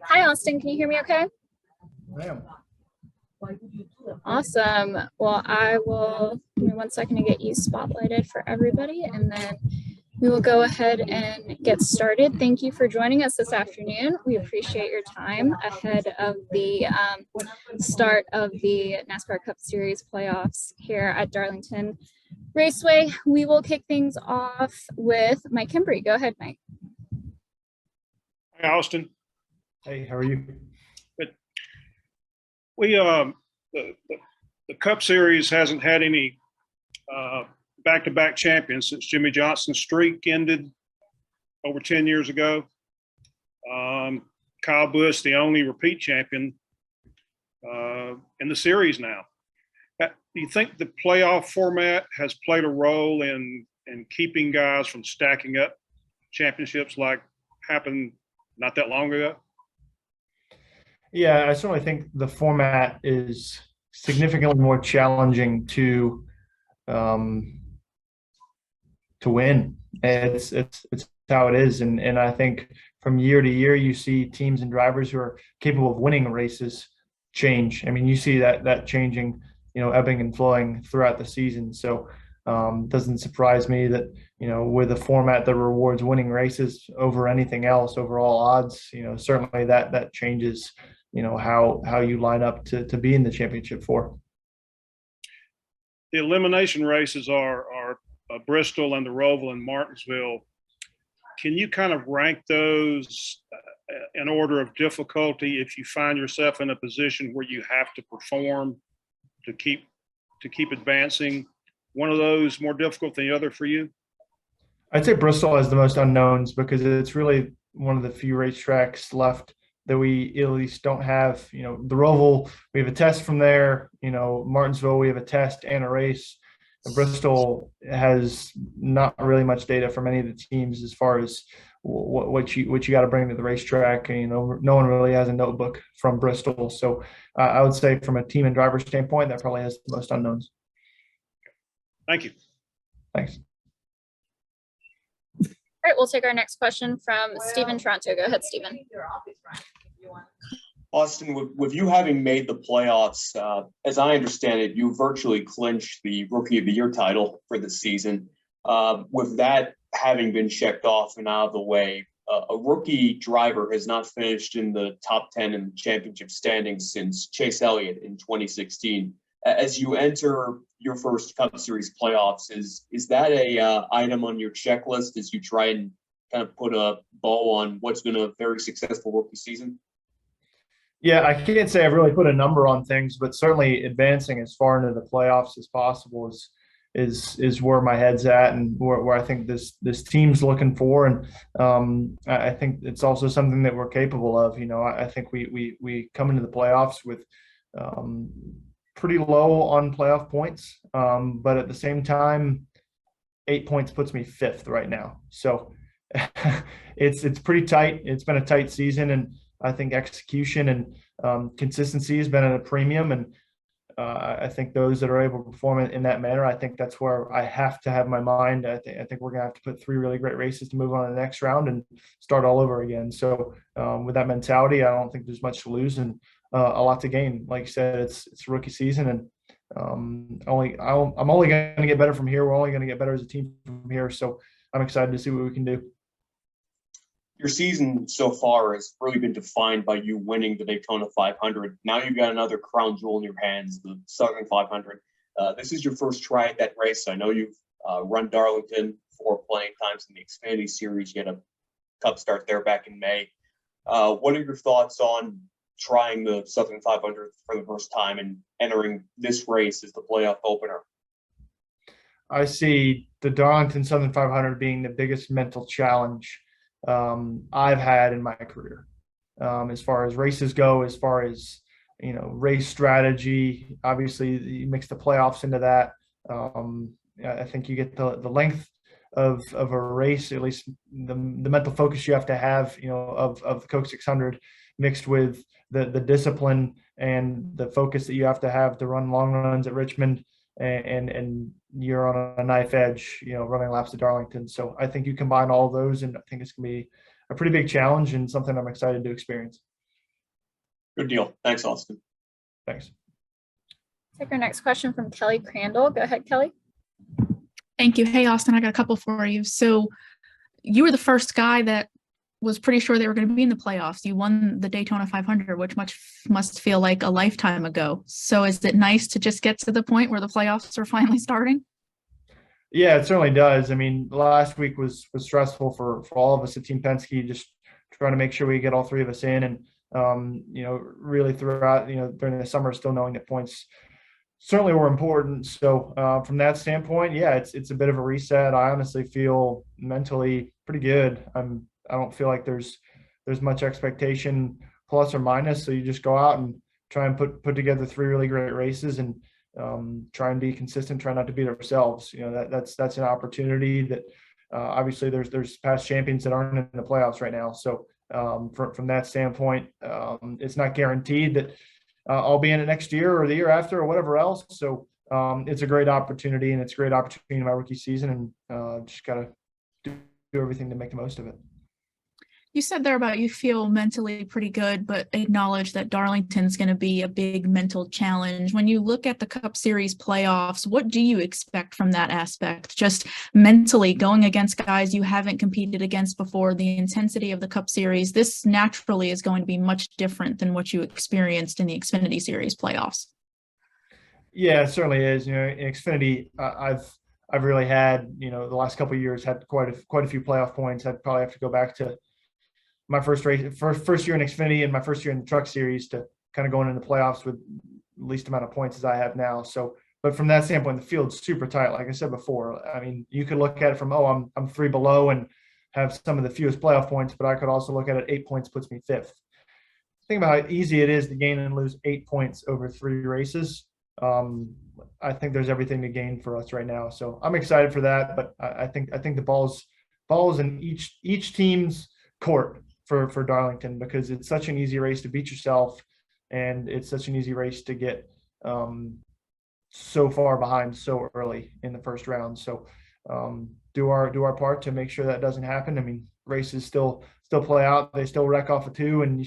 Hi, Austin. Can you hear me okay? Ma'am. Awesome. Well, I will, give me 1 second to get you spotlighted for everybody, and then we will go ahead and get started. Thank you for joining us this afternoon. We appreciate your time ahead of the start of the NASCAR Cup Series playoffs here at Darlington Raceway. We will kick things off with Mike Kimbry. Go ahead, Mike. Hi, Austin. Hey, how are you? But we the Cup Series hasn't had any back-to-back champions since Jimmy Johnson's streak ended over 10 years ago. Kyle Busch, the only repeat champion in the series now. Do you think the playoff format has played a role in keeping guys from stacking up championships like happened not that long ago? Yeah, I certainly think the format is significantly more challenging to win. It's how it is, and I think from year to year you see teams and drivers who are capable of winning races change. I mean, you see that changing, ebbing and flowing throughout the season. So doesn't surprise me that with a format that rewards winning races over anything else, over all odds, certainly that changes how you line up to be in the championship four. The elimination races are Bristol and the Roval and Martinsville. Can you kind of rank those in order of difficulty if you find yourself in a position where you have to perform to keep advancing? One of those more difficult than the other for you? I'd say Bristol has the most unknowns because it's really one of the few racetracks left that we at least don't have. The Roval, we have a test from there. Martinsville, we have a test and a race. And Bristol has not really much data from any of the teams as far as what you got to bring to the racetrack. No one really has a notebook from Bristol. So I would say from a team and driver standpoint, that probably has the most unknowns. Thank you. Thanks. All right, we'll take our next question from Stephen Toronto. Go ahead, Stephen. Austin, with you having made the playoffs, as I understand it, you virtually clinched the Rookie of the Year title for the season. With that having been checked off and out of the way, a rookie driver has not finished in the top 10 in the championship standings since Chase Elliott in 2016. As you enter your first Cup Series playoffs, is that a item on your checklist as you try and kind of put a bow on what's been a very successful rookie season? Yeah, I can't say I've really put a number on things, but certainly advancing as far into the playoffs as possible is where my head's at and where I think this team's looking for. And I think it's also something that we're capable of. I think we come into the playoffs with pretty low on playoff points, but at the same time, 8 points puts me fifth right now. So it's pretty tight. It's been a tight season, and I think execution and consistency has been at a premium. And I think those that are able to perform in that manner, I think that's where I have to have my mind. I think we're going to have to put 3 really great races to move on to the next round and start all over again. So with that mentality, I don't think there's much to lose and a lot to gain. Like you said, it's rookie season, and I'm only going to get better from here. We're only going to get better as a team from here. So I'm excited to see what we can do. Your season so far has really been defined by you winning the Daytona 500. Now you've got another crown jewel in your hands, the Southern 500. This is your first try at that race. I know you've run Darlington 4 playing times in the Xfinity Series. You had a Cup start there back in May. What are your thoughts on trying the Southern 500 for the first time and entering this race as the playoff opener? I see the Darlington Southern 500 being the biggest mental challenge I've had in my career, as far as races go, as far as race strategy. Obviously, you mix the playoffs into that. I think you get the length of a race, at least the mental focus you have to have, of the Coke 600, mixed with the discipline and the focus that you have to run long runs at Richmond and you're on a knife edge, running laps to Darlington. So I think you combine all those, and I think it's going to be a pretty big challenge and something I'm excited to experience. Good deal. Thanks, Austin. Thanks. Take our next question from Kelly Crandall. Go ahead, Kelly. Thank you. Hey, Austin, I got a couple for you. So you were the first guy that was pretty sure they were going to be in the playoffs. You won the Daytona 500, which must feel like a lifetime ago. So is it nice to just get to the point where the playoffs are finally starting? Yeah, it certainly does. I mean, last week was stressful for all of us at Team Penske, just trying to make sure we get all three of us in. And, really throughout, during the summer, still knowing that points certainly were important. So from that standpoint, yeah, it's a bit of a reset. I honestly feel mentally pretty good. I don't feel like there's much expectation, plus or minus. So you just go out and try and put together three really great races and try and be consistent, try not to beat ourselves. That's an opportunity that obviously there's past champions that aren't in the playoffs right now. So from that standpoint, it's not guaranteed that I'll be in it next year or the year after or whatever else. So it's a great opportunity, and it's a great opportunity in my rookie season, and just got to do everything to make the most of it. You said there about you feel mentally pretty good, but acknowledge that Darlington's going to be a big mental challenge. When you look at the Cup Series playoffs, what do you expect from that aspect? Just mentally going against guys you haven't competed against before, the intensity of the Cup Series, this naturally is going to be much different than what you experienced in the Xfinity Series playoffs. Yeah, it certainly is. In Xfinity, I've really had, the last couple of years had quite a few playoff points. I'd probably have to go back to my first year in Xfinity and my first year in the Truck Series to kind of going into the playoffs with the least amount of points as I have now. So, but from that standpoint, the field's super tight. Like I said before, I mean, you could look at it from, I'm three below and have some of the fewest playoff points, but I could also look at it 8 points puts me fifth. Think about how easy it is to gain and lose 8 points over 3 races. I think there's everything to gain for us right now. So I'm excited for that, but I think the ball's in each team's court for Darlington, because it's such an easy race to beat yourself, and it's such an easy race to get so far behind so early in the first round. So do our part to make sure that doesn't happen. I mean, races still play out. They still wreck off of 2, and you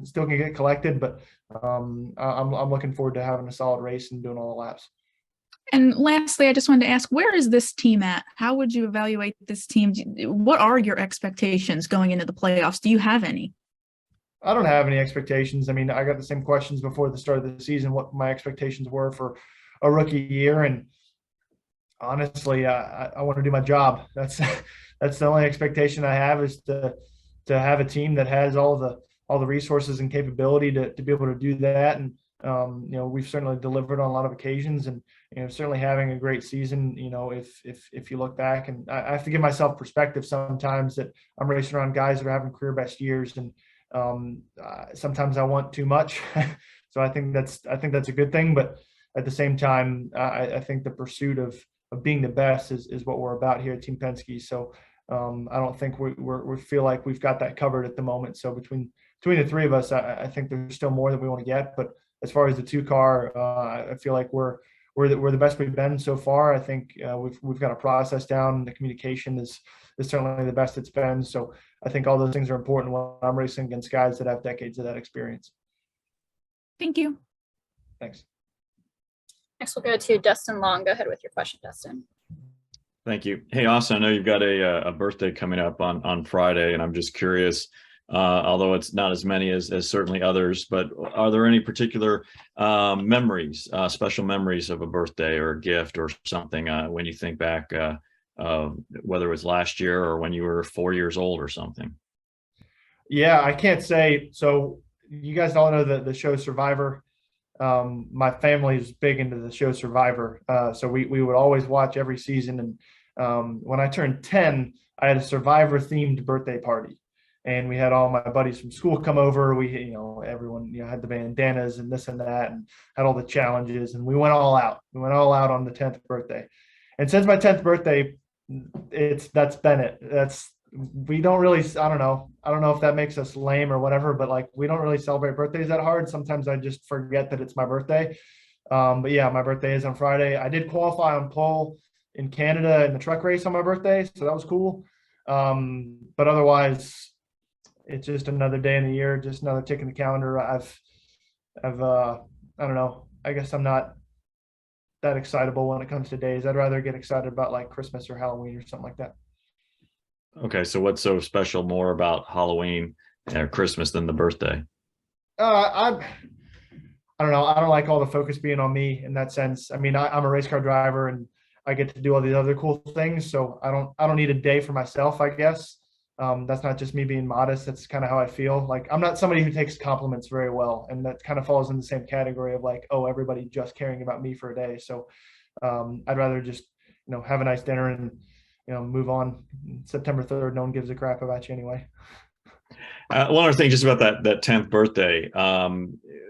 still can get collected. But I'm looking forward to having a solid race and doing all the laps. And lastly, I just wanted to ask, where is this team at? How would you evaluate this team? What are your expectations going into the playoffs? Do you have any? I don't have any expectations. I mean, I got the same questions before the start of the season, what my expectations were for a rookie year. And honestly, I want to do my job. That's the only expectation I have, is to have a team that has all the resources and capability to be able to do that. And we've certainly delivered on a lot of occasions, and certainly having a great season. If you look back, and I have to give myself perspective sometimes that I'm racing around guys that are having career best years, and sometimes I want too much. So I think that's a good thing, but at the same time, I think the pursuit of being the best is what we're about here at Team Penske. So I don't think we feel like we've got that covered at the moment. So between the three of us, I think there's still more that we want to get. But as far as the 2-car, I feel like we're the best we've been so far. I think we've got a process down. The communication is certainly the best it's been. So I think all those things are important when I'm racing against guys that have decades of that experience. Thank you. Thanks. Next, we'll go to Dustin Long. Go ahead with your question, Dustin. Thank you. Hey, Austin, I know you've got a birthday coming up on Friday, and I'm just curious, although it's not as many as certainly others, but are there any particular memories, special memories of a birthday or a gift or something when you think back, whether it was last year or when you were 4 years old or something? Yeah, I can't say. So you guys all know the show Survivor. My family is big into the show Survivor. So we would always watch every season. And when I turned 10, I had a Survivor themed birthday party, and we had all my buddies from school come over. We, everyone, had the bandanas and this and that, and had all the challenges, and we went all out. We went all out on the 10th birthday. And since my 10th birthday, that's been it. We don't really, I don't know if that makes us lame or whatever, but like, we don't really celebrate birthdays that hard. Sometimes I just forget that it's my birthday. But yeah, my birthday is on Friday. I did qualify on pole in Canada in the truck race on my birthday, so that was cool. But otherwise, it's just another day in the year, just another tick in the calendar. I don't know. I guess I'm not that excitable when it comes to days. I'd rather get excited about like Christmas or Halloween or something like that. Okay, so what's so special more about Halloween or Christmas than the birthday? I don't know. I don't like all the focus being on me in that sense. I mean, I'm a race car driver and I get to do all these other cool things. So I don't need a day for myself, I guess. That's not just me being modest. That's kind of how I feel. Like I'm not somebody who takes compliments very well. And that kind of falls in the same category of like, oh, everybody just caring about me for a day. So I'd rather just, have a nice dinner and, move on. September 3rd, no one gives a crap about you anyway. One other thing, just about that 10th birthday.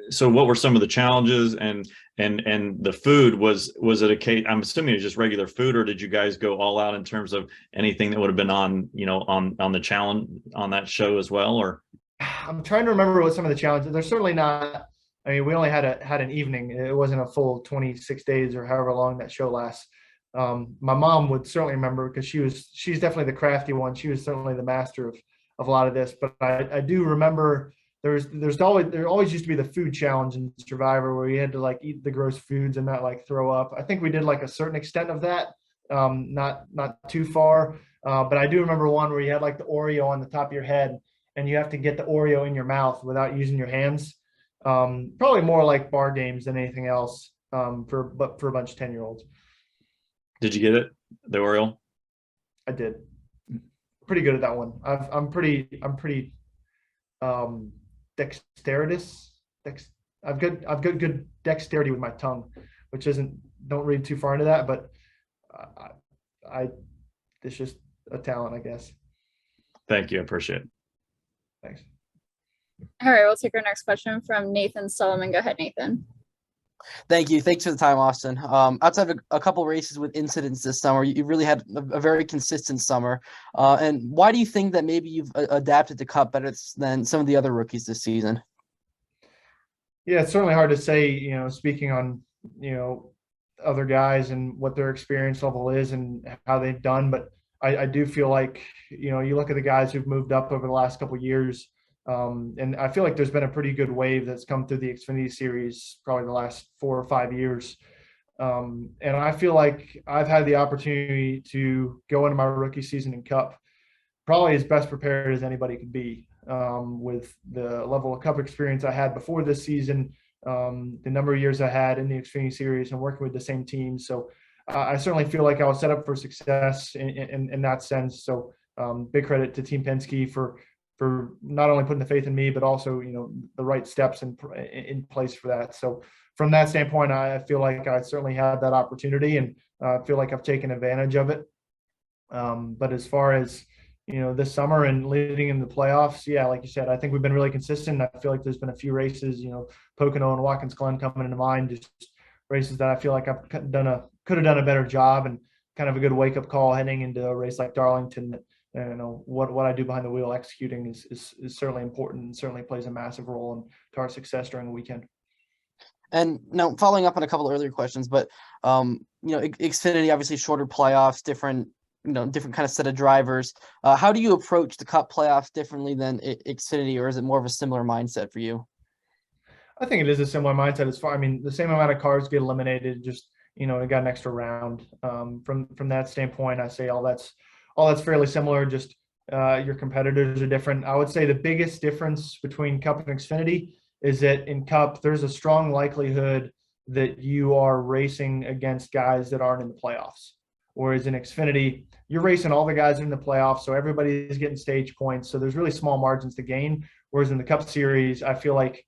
So, what were some of the challenges and the food? Was it a case? I'm assuming it was just regular food, or did you guys go all out in terms of anything that would have been on the challenge on that show as well? Or I'm trying to remember what some of the challenges. There's certainly not. I mean, we only had an evening. It wasn't a full 26 days or however long that show lasts. My mom would certainly remember because she's definitely the crafty one. She was certainly the master of a lot of this. But I do remember there always used to be the food challenge in Survivor where you had to like eat the gross foods and not like throw up. I think we did like a certain extent of that, not too far. But I do remember one where you had like the Oreo on the top of your head and you have to get the Oreo in your mouth without using your hands. Probably more like bar games than anything else. For a bunch of 10-year-olds. did you get it, the Oreo? I did. Pretty good at that one. I'm pretty dexterous. I've got good dexterity with my tongue, which don't read too far into that, but it's just a talent, I guess. Thank you. I appreciate it. Thanks. All right, we'll take our next question from Nathan Solomon. Go ahead, Nathan. Thank you. Thanks for the time, Austin. Outside of a couple races with incidents this summer, you really had a very consistent summer. And why do you think that maybe you've adapted to Cup better than some of the other rookies this season? Yeah, it's certainly hard to say, speaking on, other guys and what their experience level is and how they've done. But I do feel like, you look at the guys who've moved up over the last couple of years, and I feel like there's been a pretty good wave that's come through the Xfinity series probably the last 4 or 5 years. And I feel like I've had the opportunity to go into my rookie season in Cup probably as best prepared as anybody could be, with the level of Cup experience I had before this season, the number of years I had in the Xfinity series and working with the same team. So I certainly feel like I was set up for success in that sense. So big credit to Team Penske for not only putting the faith in me, but also, the right steps in place for that. So from that standpoint, I feel like I certainly had that opportunity and I feel like I've taken advantage of it. But as far as, this summer and leading in the playoffs, yeah, like you said, I think we've been really consistent. I feel like there's been a few races, Pocono and Watkins Glen coming into mind, just races that I feel like I've could have done a better job and kind of a good wake up call heading into a race like Darlington. What I do behind the wheel executing is certainly important and certainly plays a massive role to our success during the weekend. And now following up on a couple of earlier questions, but Xfinity, obviously shorter playoffs, different kind of set of drivers. How do you approach the Cup playoffs differently than Xfinity, or is it more of a similar mindset for you? I think it is a similar mindset as far. I mean, the same amount of cars get eliminated, just it got an extra round. From that standpoint, I say all that's fairly similar. Just your competitors are different. I would say the biggest difference between Cup and Xfinity is that in Cup, there's a strong likelihood that you are racing against guys that aren't in the playoffs. Whereas in Xfinity, you're racing all the guys in the playoffs, so everybody's getting stage points. So there's really small margins to gain. Whereas in the Cup Series, I feel like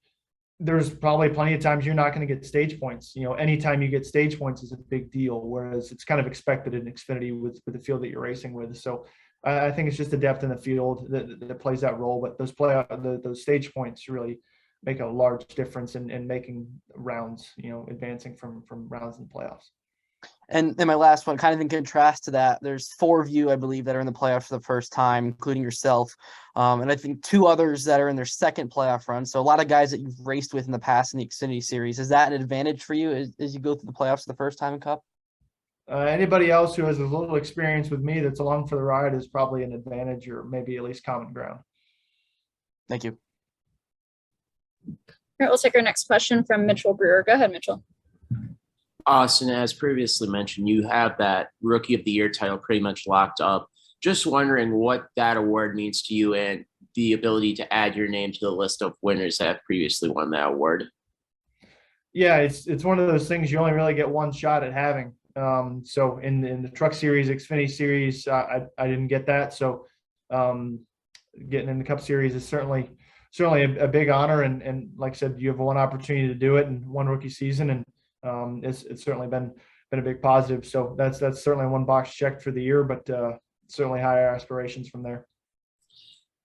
there's probably plenty of times you're not going to get stage points. Anytime you get stage points is a big deal, whereas it's kind of expected in Xfinity with the field that you're racing with. So I think it's just the depth in the field that plays that role. But those stage points really make a large difference in making rounds, advancing from rounds in the playoffs. And then my last one, kind of in contrast to that, there's 4 of you, I believe, that are in the playoffs for the first time, including yourself. And I think 2 others that are in their second playoff run. So a lot of guys that you've raced with in the past in the Xfinity Series. Is that an advantage for you as you go through the playoffs for the first time in Cup? Anybody else who has a little experience with me that's along for the ride is probably an advantage, or maybe at least common ground. Thank you. All right, we'll take our next question from Mitchell Brewer. Go ahead, Mitchell. Austin, as previously mentioned, you have that Rookie of the Year title pretty much locked up. Just wondering what that award means to you and the ability to add your name to the list of winners that have previously won that award. Yeah, it's one of those things you only really get one shot at having. So in the Truck Series, Xfinity Series, I didn't get that. So getting in the Cup Series is certainly a big honor. And like I said, you have one opportunity to do it in one rookie season, and it's certainly been a big positive. So that's certainly one box checked for the year, but certainly higher aspirations from there.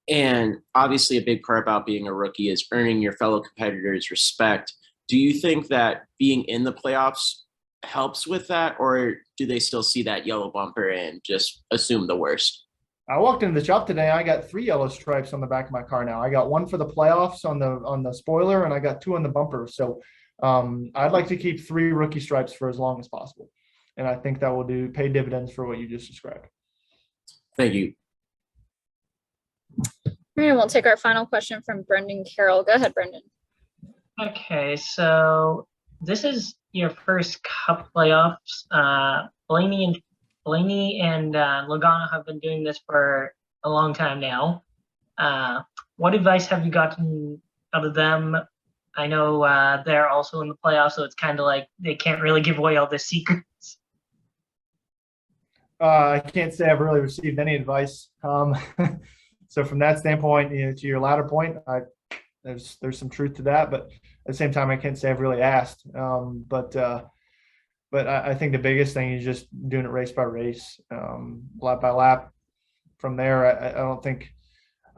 And obviously a big part about being a rookie is earning your fellow competitors' respect. Do you think that being in the playoffs helps with that, or do they still see that yellow bumper and just assume the worst? I walked into the shop today. I got 3 yellow stripes on the back of my car now. I got 1 for the playoffs on the spoiler, and I got 2 on the bumper. So I'd like to keep 3 rookie stripes for as long as possible, and I think that will pay dividends for what you just described. Thank you. All right, we'll take our final question from Brendan Carroll. Go ahead, Brendan. Okay, so this is your first Cup playoffs. Blaney and Logano have been doing this for a long time now. What advice have you gotten out of them? I know they're also in the playoffs, so it's kind of like they can't really give away all the secrets. I can't say I've really received any advice. So from that standpoint, to your latter point, there's some truth to that, but at the same time, I can't say I've really asked. But I think the biggest thing is just doing it race by race, lap by lap. From there, I think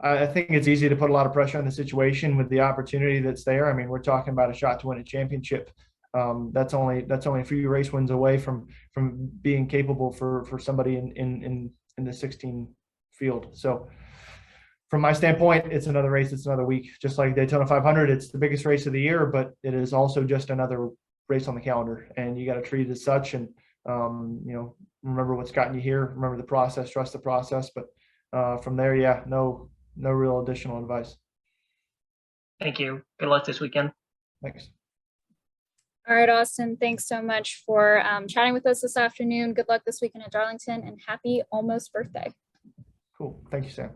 it's easy to put a lot of pressure on the situation with the opportunity that's there. I mean, we're talking about a shot to win a championship. That's only a few race wins away from being capable for somebody in the 16 field. So from my standpoint, it's another race. It's another week, just like Daytona 500. It's the biggest race of the year, but it is also just another race on the calendar, and you got to treat it as such. And remember what's gotten you here. Remember the process. Trust the process. But from there, yeah, no real additional advice. Thank you. Good luck this weekend. Thanks. All right, Austin, thanks so much for chatting with us this afternoon. Good luck this weekend at Darlington, and happy almost birthday. Cool. Thank you, Sam.